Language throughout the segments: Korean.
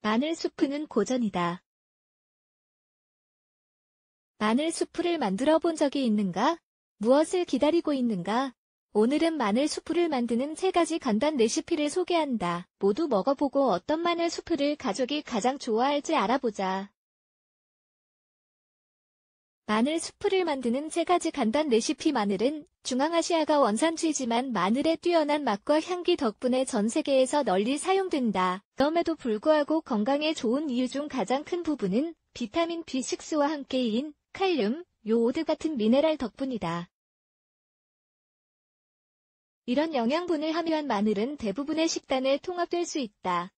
마늘 수프는 고전이다. 마늘 수프를 만들어 본 적이 있는가? 무엇을 기다리고 있는가? 오늘은 마늘 수프를 만드는 3가지 간단 레시피를 소개한다. 모두 먹어보고 어떤 마늘 수프를 가족이 가장 좋아할지 알아보자. 마늘 수프를 만드는 3가지 간단 레시피. 마늘은 중앙아시아가 원산지이지만 마늘의 뛰어난 맛과 향기 덕분에 전 세계에서 널리 사용된다. 그럼에도 불구하고 건강에 좋은 이유 중 가장 큰 부분은 비타민 B6와 함께인 칼륨, 요오드 같은 미네랄 덕분이다. 이런 영양분을 함유한 마늘은 대부분의 식단에 통합될 수 있다.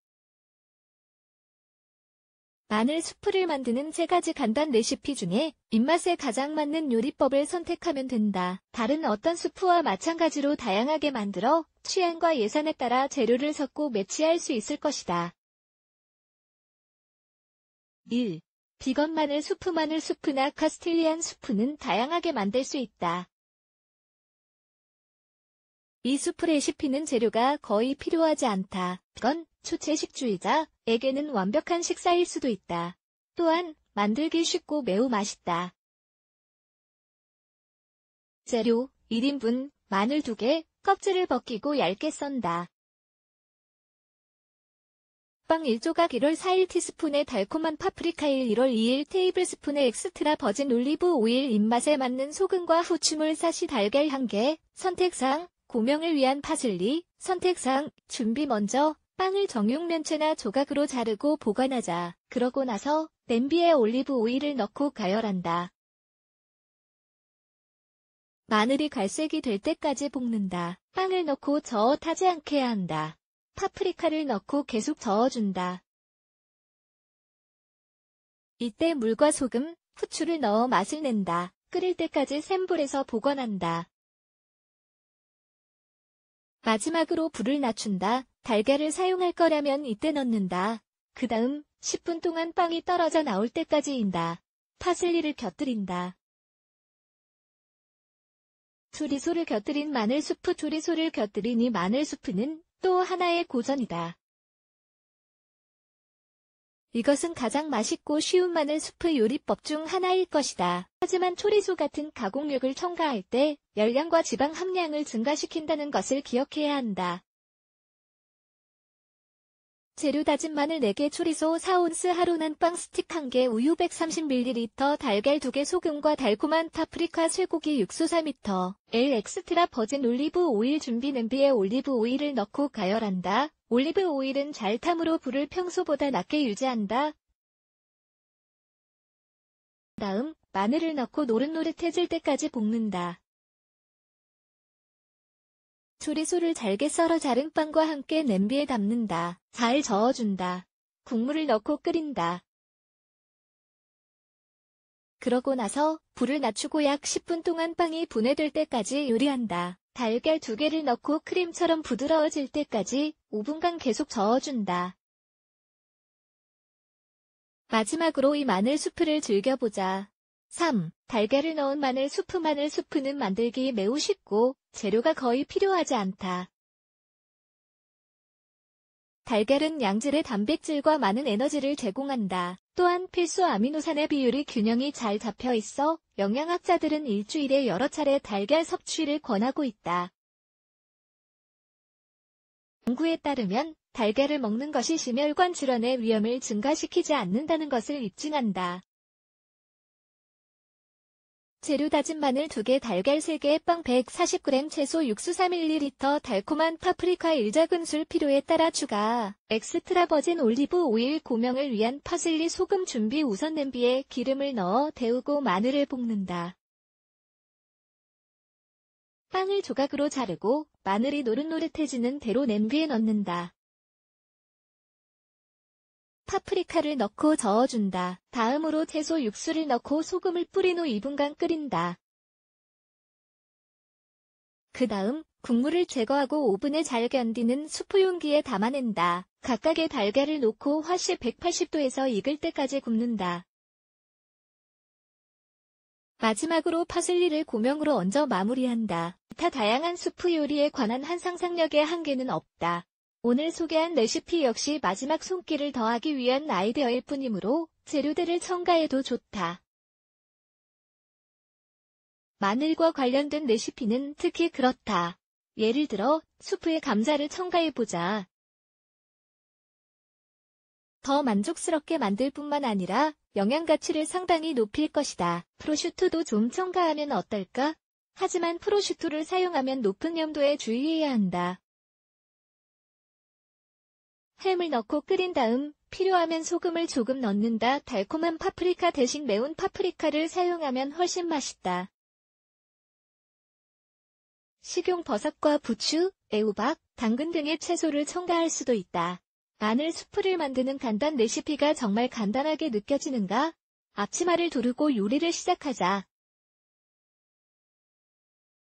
마늘 수프를 만드는 3가지 간단 레시피 중에 입맛에 가장 맞는 요리법을 선택하면 된다. 다른 어떤 수프와 마찬가지로 다양하게 만들어 취향과 예산에 따라 재료를 섞고 매치할 수 있을 것이다. 1. 비건 마늘 수프. 마늘 수프나 카스틸리안 수프는 다양하게 만들 수 있다. 이 수프 레시피는 재료가 거의 필요하지 않다. 비건, 초채식주의자에게는 완벽한 식사일 수도 있다. 또한 만들기 쉽고 매우 맛있다. 재료 1인분, 마늘 2개, 껍질을 벗기고 얇게 썬다. 빵 1조각 1월 4일 티스푼의 달콤한 파프리카 1월 2일 테이블스푼의 엑스트라 버진 올리브 오일 입맛에 맞는 소금과 후추물 사시 달걀 1개, 선택상 고명을 위한 파슬리, 선택상 준비 먼저 빵을 정육면체나 조각으로 자르고 보관하자. 그러고 나서 냄비에 올리브 오일을 넣고 가열한다. 마늘이 갈색이 될 때까지 볶는다. 빵을 넣고 저어 타지 않게 해야 한다. 파프리카를 넣고 계속 저어준다. 이때 물과 소금, 후추를 넣어 맛을 낸다. 끓일 때까지 센 불에서 보관한다. 마지막으로 불을 낮춘다. 달걀을 사용할 거라면 이때 넣는다. 그 다음 10분 동안 빵이 떨어져 나올 때까지 인다. 파슬리를 곁들인다. 초리소를 곁들인 마늘 수프. 초리소를 곁들인 이 마늘 수프는 또 하나의 고전이다. 이것은 가장 맛있고 쉬운 마늘 수프 요리법 중 하나일 것이다. 하지만 초리소 같은 가공육을 첨가할 때 열량과 지방 함량을 증가시킨다는 것을 기억해야 한다. 재료 다진 마늘 4개, 초리소 4온스, 하루 난 빵 스틱 1개, 우유 130ml, 달걀 2개, 소금과 달콤한 파프리카, 쇠고기 육수 4ml, 엑스트라 버진 올리브 오일 준비. 냄비에 올리브 오일을 넣고 가열한다. 올리브 오일은 잘 탐으로 불을 평소보다 낮게 유지한다. 다음 마늘을 넣고 노릇노릇해질 때까지 볶는다. 초리소를 잘게 썰어 자른 빵과 함께 냄비에 담는다. 잘 저어준다. 국물을 넣고 끓인다. 그러고 나서 불을 낮추고 약 10분 동안 빵이 분해될 때까지 요리한다. 달걀 2개를 넣고 크림처럼 부드러워질 때까지 5분간 계속 저어준다. 마지막으로 이 마늘 수프를 즐겨보자. 3. 달걀을 넣은 마늘 수프. 마늘 수프는 만들기 매우 쉽고 재료가 거의 필요하지 않다. 달걀은 양질의 단백질과 많은 에너지를 제공한다. 또한 필수 아미노산의 비율이 균형이 잘 잡혀 있어 영양학자들은 일주일에 여러 차례 달걀 섭취를 권하고 있다. 연구에 따르면 달걀을 먹는 것이 심혈관 질환의 위험을 증가시키지 않는다는 것을 입증한다. 재료 다진 마늘 2개, 달걀 3개, 빵 140g, 채소 육수 4ml, 달콤한 파프리카 1작은술 필요에 따라 추가. 엑스트라 버진 올리브 오일, 고명을 위한 파슬리, 소금 준비. 우선 냄비에 기름을 넣어 데우고 마늘을 볶는다. 빵을 조각으로 자르고 마늘이 노릇노릇해지는 대로 냄비에 넣는다. 파프리카를 넣고 저어준다. 다음으로 채소 육수를 넣고 소금을 뿌린 후 2분간 끓인다. 그 다음 국물을 제거하고 오븐에 잘 견디는 수프 용기에 담아낸다. 각각의 달걀을 놓고 화씨 180도에서 익을 때까지 굽는다. 마지막으로 파슬리를 고명으로 얹어 마무리한다. 기타 다양한 수프 요리에 관한 한 상상력의 한계는 없다. 오늘 소개한 레시피 역시 마지막 손길을 더하기 위한 아이디어일 뿐이므로 재료들을 첨가해도 좋다. 마늘과 관련된 레시피는 특히 그렇다. 예를 들어 수프에 감자를 첨가해보자. 더 만족스럽게 만들 뿐만 아니라 영양 가치를 상당히 높일 것이다. 프로슈토도 좀 첨가하면 어떨까? 하지만 프로슈토를 사용하면 높은 염도에 주의해야 한다. 햄을 넣고 끓인 다음 필요하면 소금을 조금 넣는다. 달콤한 파프리카 대신 매운 파프리카를 사용하면 훨씬 맛있다. 식용 버섯과 부추, 애호박, 당근 등의 채소를 첨가할 수도 있다. 마늘 수프를 만드는 간단 레시피가 정말 간단하게 느껴지는가? 앞치마를 두르고 요리를 시작하자.